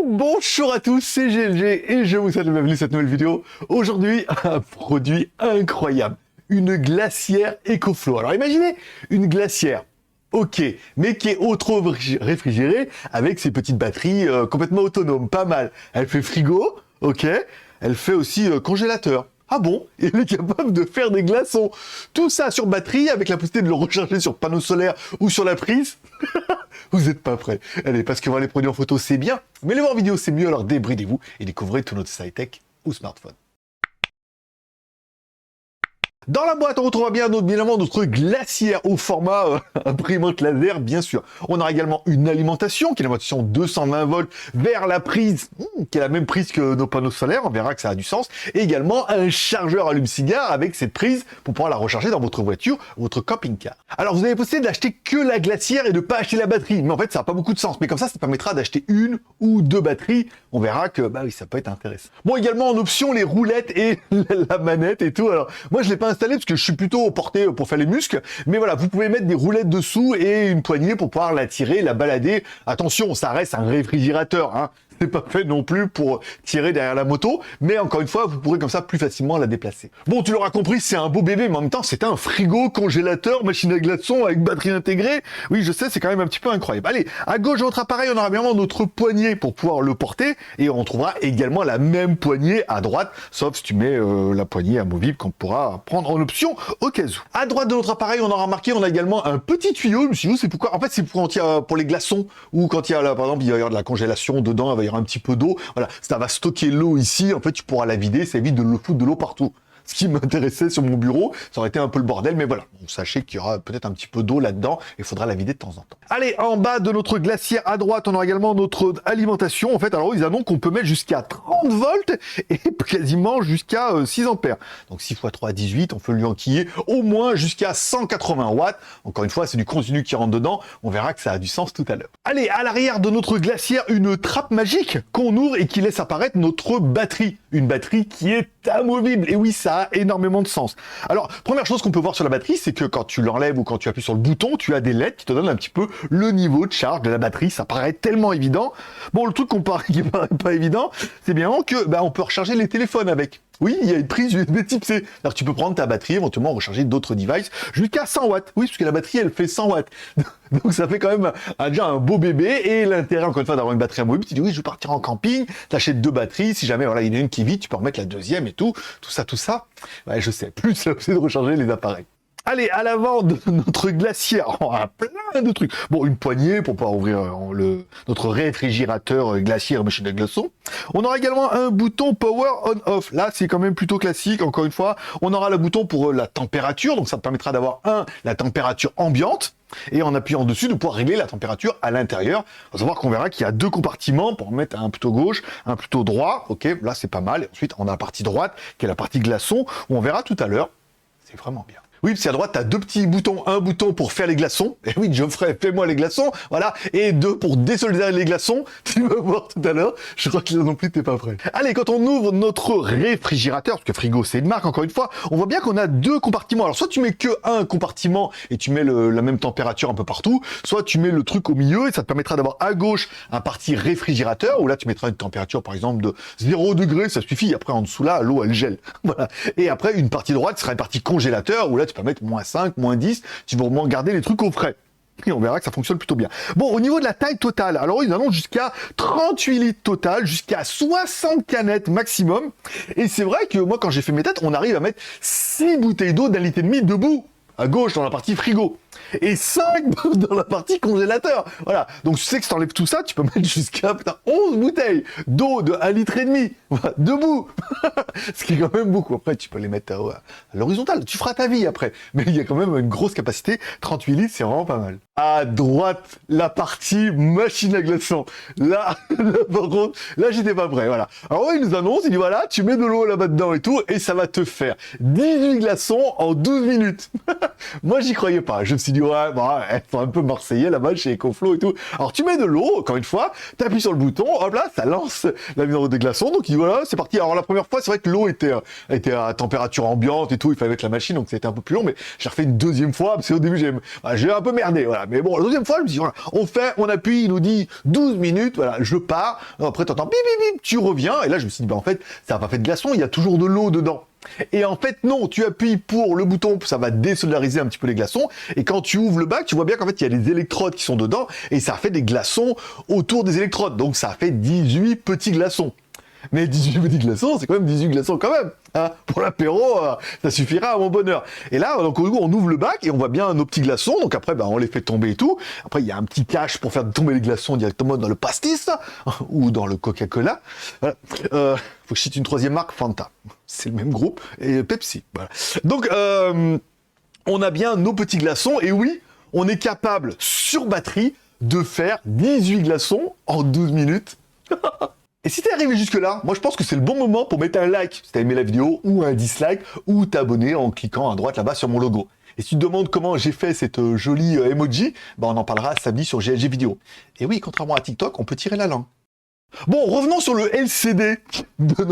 Bonjour à tous, c'est GLG et je vous souhaite la bienvenue à cette nouvelle vidéo. Aujourd'hui, un produit incroyable, une glacière EcoFlow. Alors imaginez une glacière, ok, mais qui est auto-réfrigérée avec ses petites batteries complètement autonomes, pas mal. Elle fait frigo, ok, elle fait aussi congélateur. Ah bon? Et elle est capable de faire des glaçons. Tout ça sur batterie, avec la possibilité de le recharger sur panneau solaire ou sur la prise. Vous n'êtes pas prêts. Allez, parce que voir les produits en photo, c'est bien, mais les voir en vidéo, c'est mieux, alors débridez-vous et découvrez tout notre high-tech ou smartphone. Dans la boîte, on retrouvera bien évidemment notre glacière au format imprimante laser, bien sûr. On aura également une alimentation, qui est l'alimentation 220 volts vers la prise, qui est la même prise que nos panneaux solaires, on verra que ça a du sens. Et également un chargeur allume-cigare avec cette prise pour pouvoir la recharger dans votre voiture, votre camping-car. Alors vous avez possibilité d'acheter que la glacière et de ne pas acheter la batterie, mais en fait ça n'a pas beaucoup de sens. Mais comme ça permettra d'acheter une ou deux batteries. On verra que bah oui, ça peut être intéressant. Bon, également en option les roulettes et la manette et tout. Alors moi je l'ai pas installé parce que je suis plutôt porté pour faire les muscles, mais voilà, vous pouvez mettre des roulettes dessous et une poignée pour pouvoir la tirer, la balader. Attention, ça reste un réfrigérateur, hein. C'est pas fait non plus pour tirer derrière la moto, mais encore une fois, vous pourrez comme ça plus facilement la déplacer. Bon, tu l'auras compris, c'est un beau bébé, mais en même temps, c'est un frigo, congélateur, machine à glaçons avec batterie intégrée. Oui, je sais, c'est quand même un petit peu incroyable. Allez, à gauche de notre appareil, on aura bien notre poignée pour pouvoir le porter, et on trouvera également la même poignée à droite, sauf si tu mets la poignée amovible qu'on pourra prendre en option au cas où. À droite de notre appareil, on aura remarqué, on a également un petit tuyau. Je me suis dit, c'est pourquoi? En fait, c'est pour quand il y a, pour les glaçons, ou quand il y a, là, par exemple, il va y avoir de la congélation dedans, il va y avoir un petit peu d'eau, voilà, ça va stocker l'eau ici, en fait tu pourras la vider, ça évite de le foutre de l'eau partout. Ce qui m'intéressait sur mon bureau, ça aurait été un peu le bordel, mais voilà, bon, sachez qu'il y aura peut-être un petit peu d'eau là-dedans, et il faudra la vider de temps en temps. Allez, en bas de notre glacière à droite, on aura également notre alimentation. En fait, alors ils annoncent qu'on peut mettre jusqu'à 30 volts et quasiment jusqu'à 6 ampères. Donc 6 x 3, 18, on peut lui enquiller au moins jusqu'à 180 watts. Encore une fois, c'est du continu qui rentre dedans, on verra que ça a du sens tout à l'heure. Allez, à l'arrière de notre glacière, une trappe magique qu'on ouvre et qui laisse apparaître notre batterie. Une batterie qui est amovible, et oui, ça a énormément de sens. Alors, première chose qu'on peut voir sur la batterie, c'est que quand tu l'enlèves ou quand tu appuies sur le bouton, tu as des LED qui te donnent un petit peu le niveau de charge de la batterie. Ça paraît tellement évident. Bon, le truc qui paraît pas évident, c'est bien que on peut recharger les téléphones avec. Oui, il y a une prise USB type C. Alors tu peux prendre ta batterie, éventuellement recharger d'autres devices jusqu'à 100 watts. Oui, parce que la batterie, elle fait 100 watts. Donc ça fait quand même déjà un beau bébé. Et l'intérêt, encore une fois, d'avoir une batterie amovible, tu dis oui, je vais partir en camping, t'achètes deux batteries. Si jamais voilà, il y en a une qui est vide, tu peux remettre la deuxième et tout. Tout ça. Ouais, je sais. Plus c'est de recharger les appareils. Allez, à l'avant de notre glacière, on a plein de trucs. Bon, une poignée pour pouvoir ouvrir notre réfrigérateur glaciaire machine à glaçons. On aura également un bouton Power On-Off. Là, c'est quand même plutôt classique. Encore une fois, on aura le bouton pour la température. Donc, ça te permettra d'avoir la température ambiante. Et en appuyant dessus, de pouvoir régler la température à l'intérieur. Il faut savoir qu'on verra qu'il y a deux compartiments pour mettre un plutôt gauche, un plutôt droit. Ok, là, c'est pas mal. Et ensuite, on a la partie droite, qui est la partie glaçon, où on verra tout à l'heure. C'est vraiment bien. Oui, parce qu'à droite, tu as deux petits boutons. Un bouton pour faire les glaçons. Et oui, Geoffrey, fais-moi les glaçons. Voilà. Et deux pour désolidariser les glaçons. Tu vas voir tout à l'heure. Je crois que là non plus, t'es pas prêt. Allez, quand on ouvre notre réfrigérateur, parce que frigo, c'est une marque, encore une fois, on voit bien qu'on a deux compartiments. Alors, soit tu mets que un compartiment et tu mets la même température un peu partout, soit tu mets le truc au milieu et ça te permettra d'avoir à gauche un parti réfrigérateur où là, tu mettras une température, par exemple, de 0 degré, ça suffit. Après, en dessous là, l'eau, elle gèle. Voilà. Et après, une partie droite sera une partie congélateur où là, tu peux mettre -5, -10, tu vas au moins garder les trucs au frais. Et on verra que ça fonctionne plutôt bien. Bon, au niveau de la taille totale, alors ils annoncent jusqu'à 38 litres total, jusqu'à 60 canettes maximum. Et c'est vrai que moi, quand j'ai fait mes tests, on arrive à mettre 6 bouteilles d'eau d'1,5 litre dedans, à gauche dans la partie frigo. Et 5 dans la partie congélateur. Voilà. Donc tu sais que si t'enlèves tout ça, tu peux mettre jusqu'à 11 bouteilles d'eau de 1,5 litre. Voilà, debout. Ce qui est quand même beaucoup. Après, tu peux les mettre à l'horizontale. Tu feras ta vie après. Mais il y a quand même une grosse capacité. 38 litres, c'est vraiment pas mal. À droite, la partie machine à glaçons. Là, par contre, là, j'étais pas prêt. Voilà. Alors, il nous annonce, il dit voilà, tu mets de l'eau là-bas dedans et tout, et ça va te faire 18 glaçons en 12 minutes. Moi, j'y croyais pas. Je me suis dit, dis, ouais, bah, elles sont un peu marseillais là-bas chez Ecoflo et tout. Alors, tu mets de l'eau, encore une fois, tu appuies sur le bouton, hop là, ça lance la mise en route des glaçons. Donc, il dit, voilà, c'est parti. Alors, la première fois, c'est vrai que l'eau était à température ambiante et tout, il fallait mettre la machine, donc c'était un peu plus long, mais j'ai refait une deuxième fois, parce qu'au début, j'ai un peu merdé, voilà. Mais bon, la deuxième fois, je me dis, voilà, on appuie, il nous dit 12 minutes, voilà, je pars. Après, t'entends bip, bip, bip, tu reviens. Et là, je me suis dit, bah, en fait, ça n'a pas fait de glaçon, il y a toujours de l'eau dedans. Et en fait, non, tu appuies pour le bouton, ça va désolariser un petit peu les glaçons. Et quand tu ouvres le bac, tu vois bien qu'en fait, il y a des électrodes qui sont dedans, et ça fait des glaçons autour des électrodes. Donc, ça fait 18 petits glaçons. Mais 18 petits glaçons, c'est quand même 18 glaçons quand même. Hein. Pour l'apéro, ça suffira à mon bonheur. Et là, donc, on ouvre le bac et on voit bien nos petits glaçons. Donc après, on les fait tomber et tout. Après, il y a un petit cache pour faire tomber les glaçons directement dans le pastis ou dans le Coca-Cola. Voilà. Faut que je cite une troisième marque, Fanta. C'est le même groupe. Et Pepsi. Voilà. Donc, on a bien nos petits glaçons. Et oui, on est capable, sur batterie, de faire 18 glaçons en 12 minutes. Et si t'es arrivé jusque-là, moi je pense que c'est le bon moment pour mettre un like si t'as aimé la vidéo, ou un dislike, ou t'abonner en cliquant à droite là-bas sur mon logo. Et si tu te demandes comment j'ai fait cette jolie emoji, on en parlera samedi sur GLG Vidéo. Et oui, contrairement à TikTok, on peut tirer la langue. Bon, revenons sur le LCD de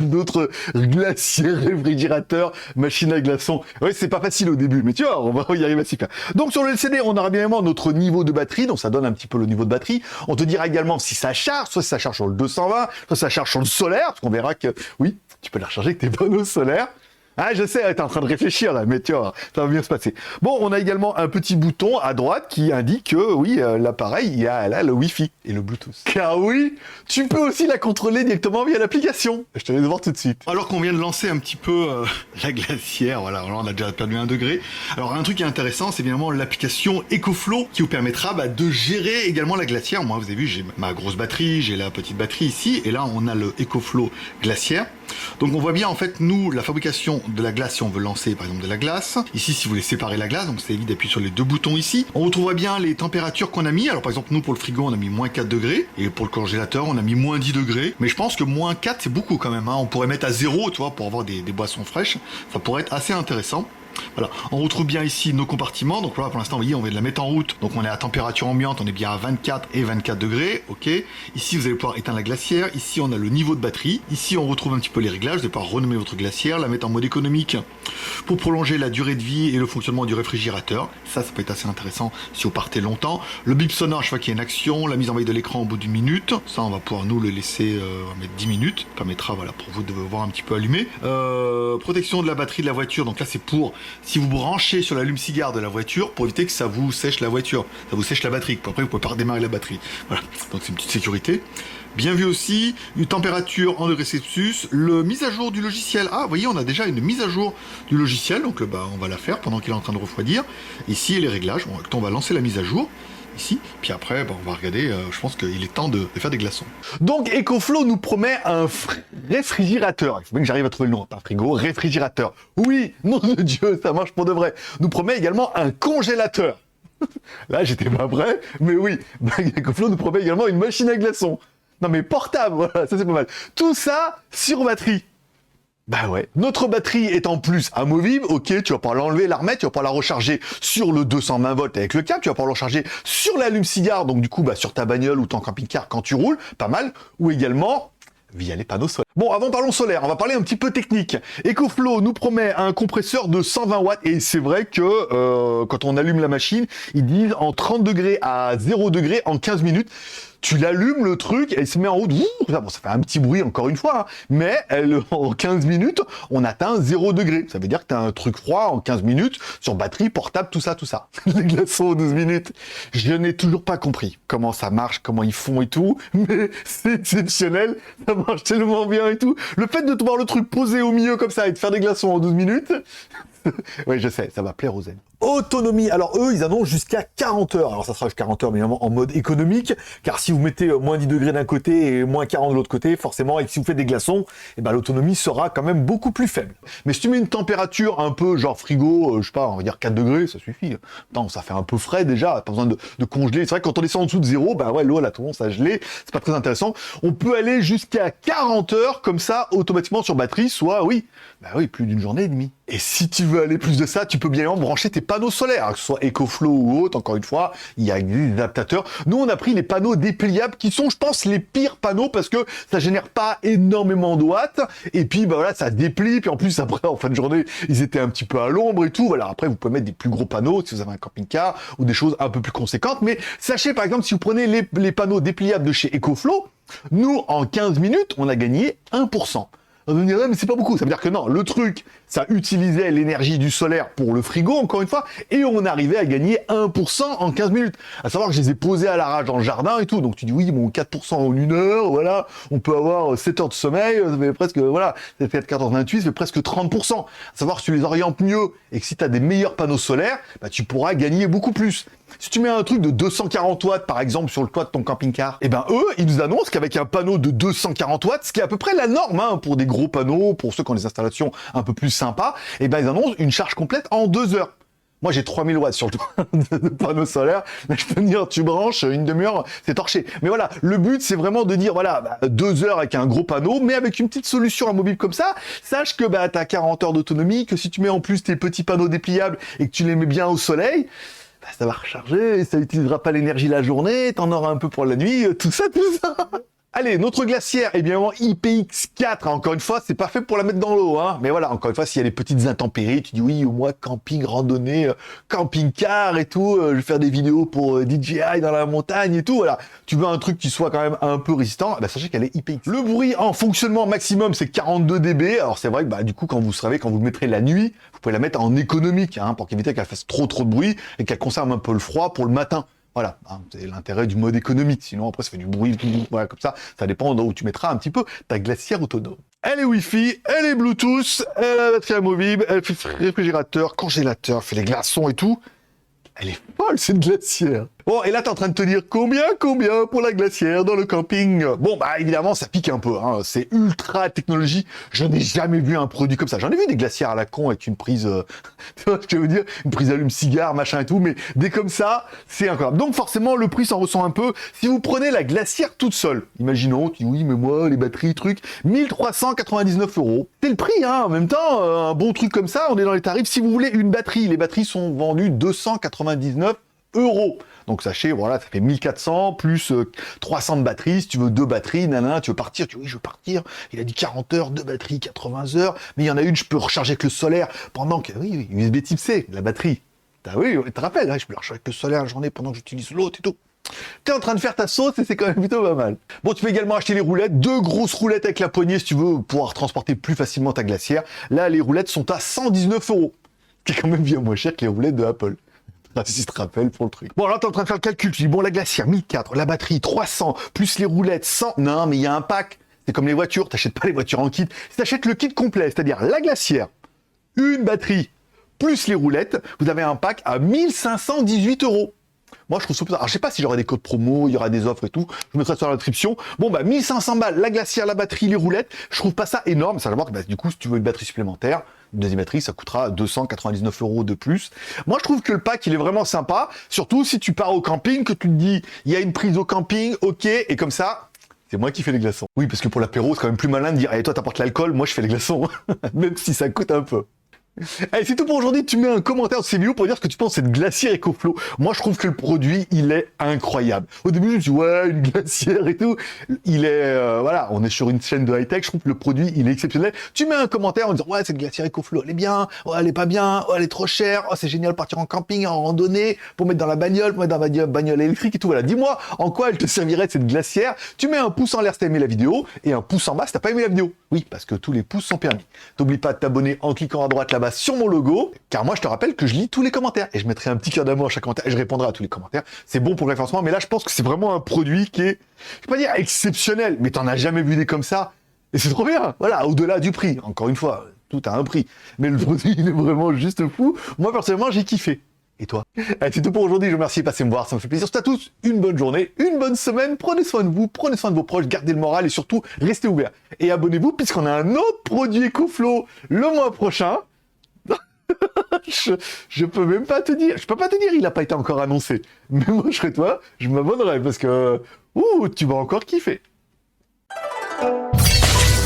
notre glacier réfrigérateur, machine à glaçons. Oui, c'est pas facile au début, mais tu vois, on va y arriver à s'y faire. Donc sur le LCD, on aura bien évidemment notre niveau de batterie, donc ça donne un petit peu le niveau de batterie. On te dira également si ça charge, soit si ça charge sur le 220, soit ça charge sur le solaire, parce qu'on verra que, oui, tu peux la recharger avec tes panneaux solaires. Ah, je sais, t'es en train de réfléchir là, mais tu vois, ça va bien se passer. Bon, on a également un petit bouton à droite qui indique que, oui, l'appareil, il y a là le Wi-Fi et le Bluetooth. Car oui, tu peux aussi la contrôler directement via l'application. Je te laisse voir tout de suite. Alors qu'on vient de lancer un petit peu la glacière, voilà, là on a déjà perdu 1 degré. Alors un truc qui est intéressant, c'est évidemment l'application Ecoflo qui vous permettra de gérer également la glacière. Moi, vous avez vu, j'ai ma grosse batterie, j'ai la petite batterie ici, et là on a le Ecoflo glaciaire. Donc on voit bien en fait nous la fabrication de la glace si on veut lancer par exemple de la glace. Ici si vous voulez séparer la glace, donc c'est évident d'appuyer sur les 2 boutons ici. On retrouvera bien les températures qu'on a mis. Alors par exemple nous pour le frigo on a mis moins 4 degrés et pour le congélateur on a mis moins 10 degrés. Mais je pense que moins 4 c'est beaucoup quand même. Hein. On pourrait mettre à 0 tu vois pour avoir des boissons fraîches. Ça pourrait être assez intéressant. Voilà, on retrouve bien ici nos compartiments. Donc voilà, pour l'instant, vous voyez, on vient de la mettre en route. Donc on est à température ambiante, on est bien à 24 et 24 degrés. Ok. Ici, vous allez pouvoir éteindre la glacière. Ici, on a le niveau de batterie. Ici, on retrouve un petit peu les réglages. Vous allez pouvoir renommer votre glacière, la mettre en mode économique pour prolonger la durée de vie et le fonctionnement du réfrigérateur. Ça peut être assez intéressant si vous partez longtemps. Le bip sonore, je vois qu'il y a une action. La mise en veille de l'écran au bout d'1 minute. Ça, on va pouvoir nous le laisser mettre 10 minutes. Ça permettra, voilà, pour vous de voir un petit peu allumé. Protection de la batterie de la voiture. Donc là, c'est pour si vous branchez sur l'allume-cigare de la voiture pour éviter que ça vous sèche la voiture, ça vous sèche la batterie. Après, vous pouvez pas redémarrer la batterie. Voilà, donc c'est une petite sécurité. Bien vu aussi, une température en degrés Celsius, le mise à jour du logiciel. Ah, vous voyez, on a déjà une mise à jour du logiciel, donc on va la faire pendant qu'il est en train de refroidir. Ici, les réglages. Bon, on va lancer la mise à jour. Ici, puis après, on va regarder, je pense qu'il est temps de faire des glaçons. Donc, Ecoflo nous promet un réfrigérateur. Il faut bien que j'arrive à trouver le nom, pas frigo, réfrigérateur. Oui, nom de Dieu, ça marche pour de vrai. Nous promet également un congélateur. Là, j'étais pas prêt, mais oui, Ecoflo nous promet également une machine à glaçons. Non mais portable, voilà, ça c'est pas mal. Tout ça sur batterie. Bah ouais. Notre batterie est en plus amovible, ok, tu vas pouvoir l'enlever, la remettre, tu vas pouvoir la recharger sur le 220 volts avec le câble, tu vas pouvoir le recharger sur l'allume-cigare, donc du coup sur ta bagnole ou ton camping-car quand tu roules, pas mal, ou également via les panneaux solaires. Bon, avant parlons solaire, on va parler un petit peu technique. Ecoflo nous promet un compresseur de 120 watts et c'est vrai que quand on allume la machine, ils disent en 30 degrés à 0 degrés en 15 minutes. Tu l'allumes le truc et il se met en route. Bon, ça fait un petit bruit encore une fois, hein, mais en 15 minutes, on atteint 0 degré. Ça veut dire que tu as un truc froid en 15 minutes sur batterie, portable, tout ça, tout ça. Les glaçons en 12 minutes. Je n'ai toujours pas compris comment ça marche, comment ils font et tout, mais c'est exceptionnel. Ça marche tellement bien et tout. Le fait de te voir le truc posé au milieu comme ça et de faire des glaçons en 12 minutes, oui, je sais, ça va plaire aux zen. Autonomie, alors eux, ils annoncent jusqu'à 40 heures. Alors ça sera jusqu'à 40 heures, mais évidemment en mode économique, car si vous mettez moins 10 degrés d'un côté et moins 40 de l'autre côté, forcément, et que si vous faites des glaçons, l'autonomie sera quand même beaucoup plus faible. Mais si tu mets une température un peu genre frigo, je sais pas, on va dire 4 degrés, ça suffit. Attends, ça fait un peu frais déjà, pas besoin de congeler. C'est vrai que quand on descend en dessous de 0, ouais, l'eau, elle a tendance à geler, c'est pas très intéressant. On peut aller jusqu'à 40 heures comme ça, automatiquement sur batterie, soit, oui, plus d'une journée et demie. Et si tu veux aller plus de ça, tu peux bien évidemment brancher tes panneaux solaires, que ce soit EcoFlow ou autre, encore une fois, il y a des adaptateurs. Nous, on a pris les panneaux dépliables qui sont, je pense, les pires panneaux parce que ça génère pas énormément de watts. Et puis, bah voilà, ça déplie. Puis en plus, après, en fin de journée, ils étaient un petit peu à l'ombre et tout. Voilà, après, vous pouvez mettre des plus gros panneaux si vous avez un camping-car ou des choses un peu plus conséquentes. Mais sachez, par exemple, si vous prenez les panneaux dépliables de chez EcoFlow, nous, en 15 minutes, on a gagné 1%. On va me dire, mais c'est pas beaucoup. Ça veut dire que non, le truc, ça utilisait l'énergie du solaire pour le frigo, encore une fois, et on arrivait à gagner 1% en 15 minutes. À savoir que je les ai posés à l'arrache dans le jardin et tout. Donc tu dis, oui, bon, 4% en 1 heure, voilà, on peut avoir 7 heures de sommeil, ça fait presque, voilà, ça fait 14,28, ça fait presque 30%. À savoir que si tu les orientes mieux et que si tu as des meilleurs panneaux solaires, bah, tu pourras gagner beaucoup plus. Si tu mets un truc de 240 watts, par exemple, sur le toit de ton camping-car, et ben eux, ils nous annoncent qu'avec un panneau de 240 watts, ce qui est à peu près la norme hein, pour des gros panneaux, pour ceux qui ont des installations un peu plus sympas, et ben ils annoncent une charge complète en 2 heures. Moi, j'ai 3000 watts sur le toit de panneau solaire. Je peux te dire, tu branches, une demi-heure, c'est torché. Mais voilà, le but, c'est vraiment de dire, voilà, 2 heures avec un gros panneau, mais avec une petite solution mobile comme ça, sache que bah, tu as 40 heures d'autonomie, que si tu mets en plus tes petits panneaux dépliables et que tu les mets bien au soleil, bah, ça va recharger, ça n'utilisera pas l'énergie la journée, t'en auras un peu pour la nuit, tout ça, tout ça. Allez, notre glacière, eh bien, IPX4, encore une fois, c'est pas fait pour la mettre dans l'eau, hein. Mais voilà, encore une fois, s'il y a des petites intempéries, tu dis oui, moi, camping, randonnée, camping-car et tout, je vais faire des vidéos pour DJI dans la montagne et tout, voilà. Tu veux un truc qui soit quand même un peu résistant, bah, sachez qu'elle est IPX. Le bruit en fonctionnement maximum, c'est 42 dB. Alors, c'est vrai que, bah, du coup, quand vous le mettrez la nuit, vous pouvez la mettre en économique, hein, pour éviter qu'elle fasse trop de bruit et qu'elle conserve un peu le froid pour le matin. Voilà, hein, c'est l'intérêt du mode économique. Sinon, après, ça fait du bruit, voilà, comme ça. Ça dépend d'où tu mettras un petit peu ta glacière autonome. Elle est Wi-Fi, elle est Bluetooth, elle a la batterie amovible, elle fait réfrigérateur, congélateur, elle fait les glaçons et tout. Elle est folle, cette glacière. Bon, et là, t'es en train de te dire combien pour la glacière dans le camping? Bon, bah, évidemment, ça pique un peu, hein. C'est ultra technologie. Je n'ai jamais vu un produit comme ça. J'en ai vu des glacières à la con avec une prise, tu vois ce que je veux dire? Une prise allume-cigare, machin et tout, mais des comme ça, c'est incroyable. Donc, forcément, le prix s'en ressent un peu. Si vous prenez la glacière toute seule, imaginons, tu dis oui, mais moi, les batteries, trucs, 1399 €. C'est le prix, hein. En même temps, un bon truc comme ça, on est dans les tarifs. Si vous voulez une batterie, les batteries sont vendues 299 €. Donc sachez, voilà, ça fait 1400 plus 300 de batterie. Si tu veux 2 batteries, nanana, tu veux partir, tu dis oui, je veux partir. Il a dit 40 heures, 2 batteries, 80 heures. Mais il y en a une, je peux recharger avec le solaire pendant que, oui, USB type C, la batterie. Oui, tu te rappelles, hein, je peux la recharger avec le solaire la journée pendant que j'utilise l'autre et tout. T'es en train de faire ta sauce et c'est quand même plutôt pas mal. Bon, tu peux également acheter les roulettes, 2 grosses roulettes avec la poignée si tu veux pouvoir transporter plus facilement ta glacière. Là, les roulettes sont à 119 €. Ce qui est quand même bien moins cher que les roulettes de Apple. Si tu te rappelles pour le truc. Bon, alors t'es en train de faire le calcul. Tu dis, bon, la glacière, 1004, la batterie, 300, plus les roulettes, 100. Non, mais il y a un pack. C'est comme les voitures. T'achètes pas les voitures en kit. Si t'achètes le kit complet, c'est-à-dire la glacière, une batterie, plus les roulettes, vous avez un pack à 1518 €. Moi, je trouve ça... Alors, je sais pas si j'aurai des codes promo, il y aura des offres et tout. Je mettrai ça sur la description. Bon, bah, 1500 balles, la glacière, la batterie, les roulettes. Je trouve pas ça énorme. Ça veut dire que, bah, du coup, si tu veux une batterie supplémentaire, une deuxième batterie, ça coûtera 299 € de plus. Moi, je trouve que le pack, il est vraiment sympa. Surtout si tu pars au camping, que tu te dis, il y a une prise au camping, ok, et comme ça, c'est moi qui fais les glaçons. Oui, parce que pour l'apéro, c'est quand même plus malin de dire, allez, toi, t'apportes l'alcool, moi, je fais les glaçons. Même si ça coûte un peu. Allez, c'est tout pour aujourd'hui. Tu mets un commentaire de ces vidéos pour dire ce que tu penses de cette glacière EcoFlow. Moi, je trouve que le produit, il est incroyable. Au début, je me suis dit, ouais, une glacière et tout. Il est, voilà, on est sur une chaîne de high-tech. Je trouve que le produit, il est exceptionnel. Tu mets un commentaire en disant, ouais, cette glacière EcoFlow, elle est bien. Ouais, elle est pas bien. Oh, elle est trop chère. Oh, c'est génial de partir en camping, en randonnée, pour mettre dans la bagnole, pour mettre dans la bagnole électrique et tout. Voilà. Dis-moi en quoi elle te servirait cette glacière. Tu mets un pouce en l'air si t'as aimé la vidéo et un pouce en bas si t'as pas aimé la vidéo. Oui, parce que tous les pouces sont permis. T'oublies pas de t'abonner en cliquant à droite là-bas sur mon logo, car moi je te rappelle que je lis tous les commentaires et je mettrai un petit cœur d'amour à chaque commentaire et je répondrai à tous les commentaires. C'est bon pour le référencement, mais là je pense que c'est vraiment un produit qui est, je vais pas dire exceptionnel, mais t'en as jamais vu des comme ça et c'est trop bien. Voilà, au-delà du prix, encore une fois, tout a un prix, mais le produit il est vraiment juste fou. Moi personnellement j'ai kiffé. Et toi? Allez, c'est tout pour aujourd'hui, je vous remercie de passer me voir, ça me fait plaisir. Surtout à tous, une bonne journée, une bonne semaine, prenez soin de vous, prenez soin de vos proches, gardez le moral et surtout, restez ouverts. Et abonnez-vous puisqu'on a un autre produit EcoFlow le mois prochain. je peux même pas te dire, je peux pas te dire, il n'a pas été encore annoncé. Mais moi, je serais toi, je m'abonnerai parce que, tu vas encore kiffer.